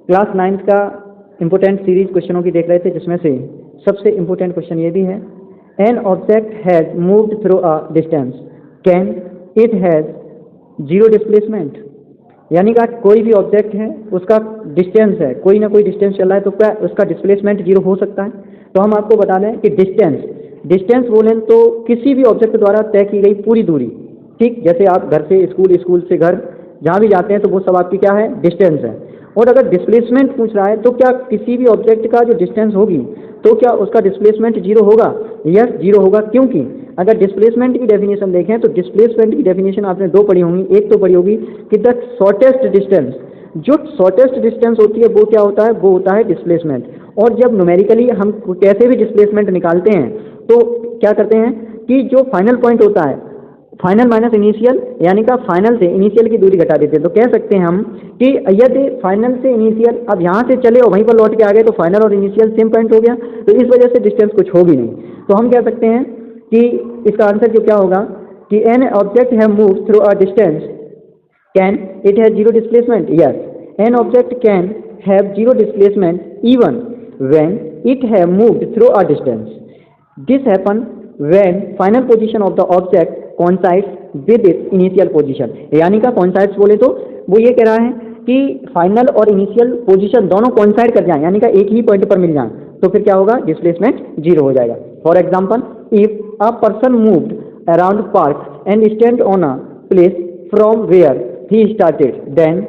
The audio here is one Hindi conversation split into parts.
क्लास 9th का इम्पोर्टेंट सीरीज क्वेश्चनों की देख रहे थे, जिसमें से सबसे इम्पोर्टेंट क्वेश्चन ये भी है, an object has moved through a distance can it has zero displacement. यानी कि कोई भी ऑब्जेक्ट है, उसका डिस्टेंस है, कोई ना कोई डिस्टेंस चल रहा है, तो क्या उसका डिस्प्लेसमेंट जीरो हो सकता है? तो हम आपको बता दें कि डिस्टेंस बोलें तो किसी भी ऑब्जेक्ट द्वारा तय की गई पूरी दूरी, ठीक, जैसे आप घर से स्कूल, स्कूल से घर, जहाँ भी जाते हैं तो वो सब आपकी क्या है, डिस्टेंस है। और अगर डिस्प्लेसमेंट पूछ रहा है तो क्या किसी भी ऑब्जेक्ट का जो डिस्टेंस होगी तो क्या उसका डिस्प्लेसमेंट जीरो होगा? यस, जीरो होगा। क्योंकि अगर डिस्प्लेसमेंट की डेफिनेशन देखें तो डिस्प्लेसमेंट की डेफिनेशन आपने दो पढ़ी होंगी। एक तो पढ़ी होगी कि द शॉर्टेस्ट डिस्टेंस, जो शॉर्टेस्ट डिस्टेंस होती है वो क्या होता है, वो होता है डिस्प्लेसमेंट। और जब न्यूमेरिकली हम कैसे भी डिस्प्लेसमेंट निकालते हैं तो क्या करते हैं कि जो फाइनल पॉइंट होता है, फाइनल माइनस इनिशियल, यानी कि फाइनल से इनिशियल की दूरी घटा देते हैं। तो कह सकते हैं हम कि यदि फाइनल से इनिशियल अब यहाँ से चले और वहीं पर लौट के आ गए तो फाइनल और इनिशियल सेम पॉइंट हो गया, तो इस वजह से डिस्टेंस कुछ होगी नहीं। तो हम कह सकते हैं कि इसका आंसर जो क्या होगा कि an object have moved through a distance can it has zero displacement. Yes, an object can have zero displacement even when it have moved through a distance. This happen when final position of the object coincides with its initial position। यानी का coincides बोले तो वो ये कह रहा है कि फाइनल और इनिशियल पोजीशन दोनों coincide कर जाएं, यानी का एक ही पॉइंट पर मिल जाएं, तो फिर क्या होगा, डिस्प्लेसमेंट जीरो हो जाएगा। For example, if a person moved around park and stand on a place from where he started then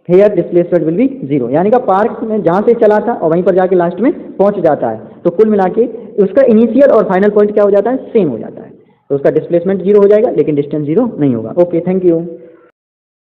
their displacement will be zero. यानी कि पार्क में जहाँ से चला था और वहीं पर जाके लास्ट में पहुँच जाता है, तो कुल मिला के उसका इनिशियल और फाइनल पॉइंट क्या हो जाता है, सेम हो जाता है, तो उसका डिस्प्लेसमेंट जीरो हो जाएगा, लेकिन डिस्टेंस जीरो नहीं होगा। Okay, thank you.